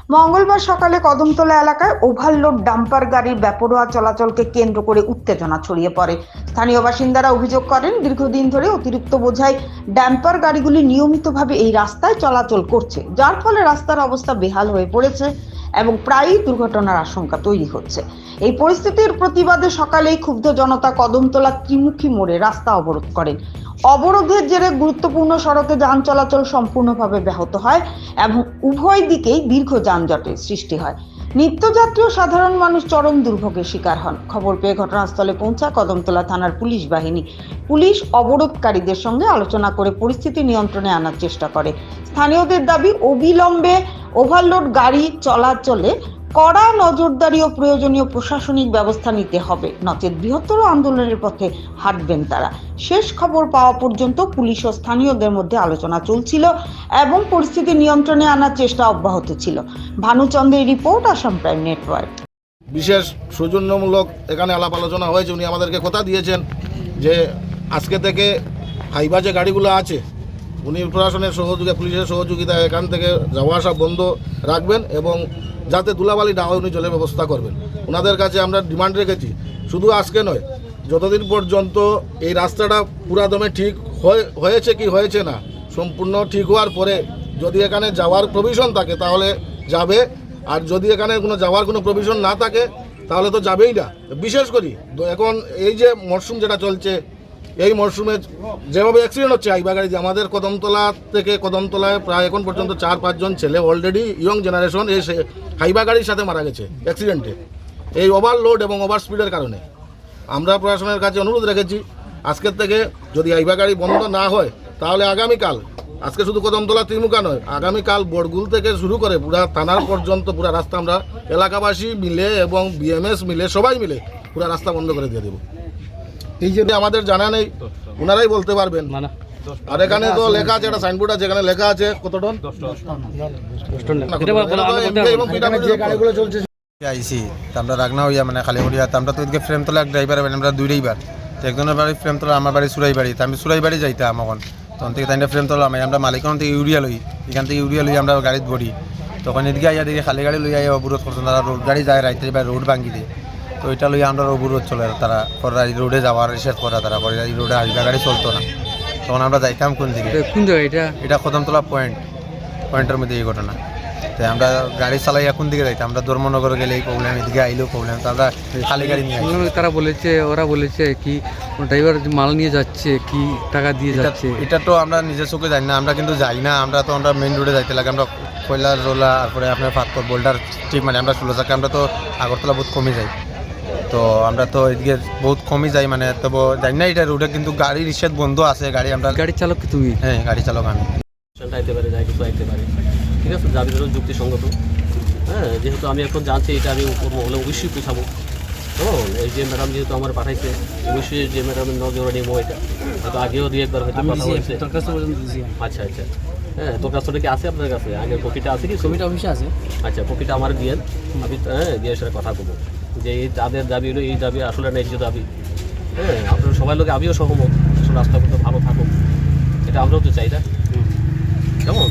মঙ্গলবার সকালে কদমতলা এলাকায় ওভারলোড ডাম্পার গাড়ির বেপরোয়া চলাচলকে কেন্দ্র করে উত্তেজনা ছড়িয়ে পড়ে। স্থানীয় বাসিন্দারা অভিযোগ করেন, দীর্ঘদিন ধরে অতিরিক্ত বোঝাই ডাম্পার গাড়িগুলি নিয়মিতভাবে এই রাস্তায় চলাচল করছে, যার ফলে রাস্তার অবস্থা বেহাল হয়ে পড়েছে এবং প্রায়ই দুর্ঘটনার আশঙ্কা তৈরি হচ্ছে। এই পরিস্থিতির প্রতিবাদে সকালেই ক্ষুব্ধ জনতা কদমতলা ত্রিমুখী মোড়ে রাস্তা অবরোধ করেন। অবরোধের জেরে গুরুত্বপূর্ণ সড়কে যান চলাচল সম্পূর্ণভাবে ব্যাহত হয় এবং উভয় দিকেই দীর্ঘ যানজটের সৃষ্টি হয়। নিত্যযাত্রী ও সাধারণ মানুষ চরম দুর্ভোগের শিকার হন। খবর পেয়ে ঘটনাস্থলে পৌঁছায় কদমতলা থানার পুলিশ বাহিনী। পুলিশ অবরোধকারীদের সঙ্গে আলোচনা করে পরিস্থিতি নিয়ন্ত্রণে আনার চেষ্টা করে। স্থানীয়দের দাবি, অবিলম্বে ওভারলোড গাড়ি চলাচলে কড়া নজরদারি ও প্রয়োজনীয় প্রশাসনিক ব্যবস্থা নিতে হবে, নচেত বৃহত্তর আন্দোলনের পথে হাঁটবেন তারা। শেষ খবর পাওয়া পর্যন্ত পুলিশ ও স্থানীয়দের মধ্যে আলোচনা চলছিল এবং পরিস্থিতি নিয়ন্ত্রণে আনার চেষ্টা অব্যাহত ছিল। ভানুচন্দ্রের রিপোর্ট, আসাম প্রাইম নেটওয়ার্ক। বিশেষ সৌজন্যমূলক এখানে আলাপ আলোচনা হয়েছে। উনি আমাদেরকে কথা দিয়েছেন যে আজকে থেকে হাইবা যে গাড়িগুলো আছে উনি প্রশাসনের সহযোগিতা, পুলিশের সহযোগিতায় এখান থেকে যাওয়া আসা বন্ধ রাখবেন এবং যাতে ধুলাবালি না হয় উনি জলের ব্যবস্থা করবেন। ওনাদের কাছে আমরা ডিমান্ড রেখেছি, শুধু আজকে নয়, যতদিন পর্যন্ত এই রাস্তাটা পুরাদমে ঠিক হয়েছে কি হয়েছে না, সম্পূর্ণ ঠিক হওয়ার পরে যদি এখানে যাওয়ার প্রভিশন থাকে তাহলে যাবে, আর যদি এখানে যাওয়ার কোনো প্রভিশন না থাকে তাহলে তো যাবেই না। বিশেষ করি এখন এই যে মরশুম যেটা চলছে, এই মরশুমে যেভাবে অ্যাক্সিডেন্ট হচ্ছে হাইবা গাড়ি, আমাদের কদমতলা থেকে কদমতলায় প্রায় এখন পর্যন্ত 4-5 জন ছেলে অলরেডি ইয়ং জেনারেশন এই হাইবা গাড়ির সাথে মারা গেছে অ্যাক্সিডেন্টে, এই ওভারলোড এবং ওভার স্পিডের কারণে। আমরা প্রশাসনের কাছে অনুরোধ রেখেছি, আজকের থেকে যদি হাইবা গাড়ি বন্ধ না হয় তাহলে আগামীকাল, আজকে শুধু কদমতলা ত্রিমুখা নয়, আগামীকাল বড়গুল থেকে শুরু করে পুরা থানার পর্যন্ত পুরা রাস্তা আমরা এলাকাবাসী মিলে এবং বিএমএস মিলে সবাই মিলে পুরা রাস্তা বন্ধ করে দিয়ে দেবো। এই যে আমাদের জানা নেই, ওনারাই বলতে পারবেন। আর এখানে তো লেখা আছে, একটা সাইনবোর্ড আছে, এখানে লেখা আছে কত টন আইসি আমরা রাগনা হইয়া মানে খালি করিয়া আমরা তো এদিকে ফ্রেম তোলা এক ড্রাইভার আমরা দুইটাই বার, একজনের বাড়ি ফ্রেম তোলা, আমার বাড়ি সুরাই বাড়ি, আমি সুরাই বাড়ি যাইতাম এখন, তখন থেকে তাই ফ্রেম তোলা আমরা মালিকন থেকে ইউরিয়া লই, এখান থেকে ইউরিয়া লই আমরা গাড়িত ভরি, তখন এদিকে আইয়া দেখি খালি গাড়ি লইয়া অবরোধ করছেন তারা, রোড গাড়ি যায় রাইতে বা রোড ভাঙ্গি দিয়ে, তো এটা লইয়া আমরা অবরোধ চলে তারা রোডে যাওয়ার রিসেট করা, তারা করে এই রোডে হাইবা গাড়ি চলতো না, তখন আমরা যাইতাম কোন দিকে, কোন জায়গায় এটা কদমতলা পয়েন্টের মধ্যে এই ঘটনা। তাই আমরা গাড়ি চালাই কোন দিকে যাইতাম, আমরা ধর্মনগর গেলে এই প্রবলেম, এদিকে আইলেও প্রবলেম, তো আমরা খালি গাড়ি নিয়ে ওরা বলেছে কি ড্রাইভার মাল নিয়ে যাচ্ছে, কি টাকা দিয়ে যাচ্ছে, এটা তো আমরা নিজের চোখে জানি না, আমরা কিন্তু যাই না, আমরা তো আমরা মেইন রোডে যাইতে লাগে, আমরা কয়লার রোলা তারপরে আপনার পাথর বোল্ডার ঠিক মানে আমরা 16 চাকা, আমরা তো আগরতলা বহুত কমে যাই, তো আমরা তো এদিকে বহুত কমে যাই মানে, তবে জানি না এটা রোডে কিন্তু গাড়ি রিসেট বন্ধ আছে, গাড়ি চালক কি তুমি? হ্যাঁ গাড়ি চালক আমি। আইতে পারে, যাই কিছু আইতে পারে, ঠিক আছে, দাবি ধরুন যুক্তিসঙ্গত। হ্যাঁ, যেহেতু আমি এখন জানছি এটা আমি হলে অবশ্যই পোছাবো। এই যে ম্যাডাম যেহেতু আমার পাঠাইছে, অবশ্যই যে ম্যাডামের নজরে নিবো, এটা হয়তো আগেও 2-1 বার হয়তো কথা হয়েছে। আচ্ছা আচ্ছা, হ্যাঁ, তোর কাছে কি আছে আপনার কাছে আগের কপিটা আছে কি? কপিটা অফিসে আছে। আচ্ছা, কপিটা আমার দিয়েন, আমি দিয়ে সাথে কথা বলবো যে এই তাদের দাবি হলো, এই দাবি আসলে ন্যায্য দাবি। হ্যাঁ, আপনার সবাই লোক, আমিও সহমত, আসলে রাস্তাগুলো ভালো থাকুক, এটা আমরাও তো চাই না, কেমন?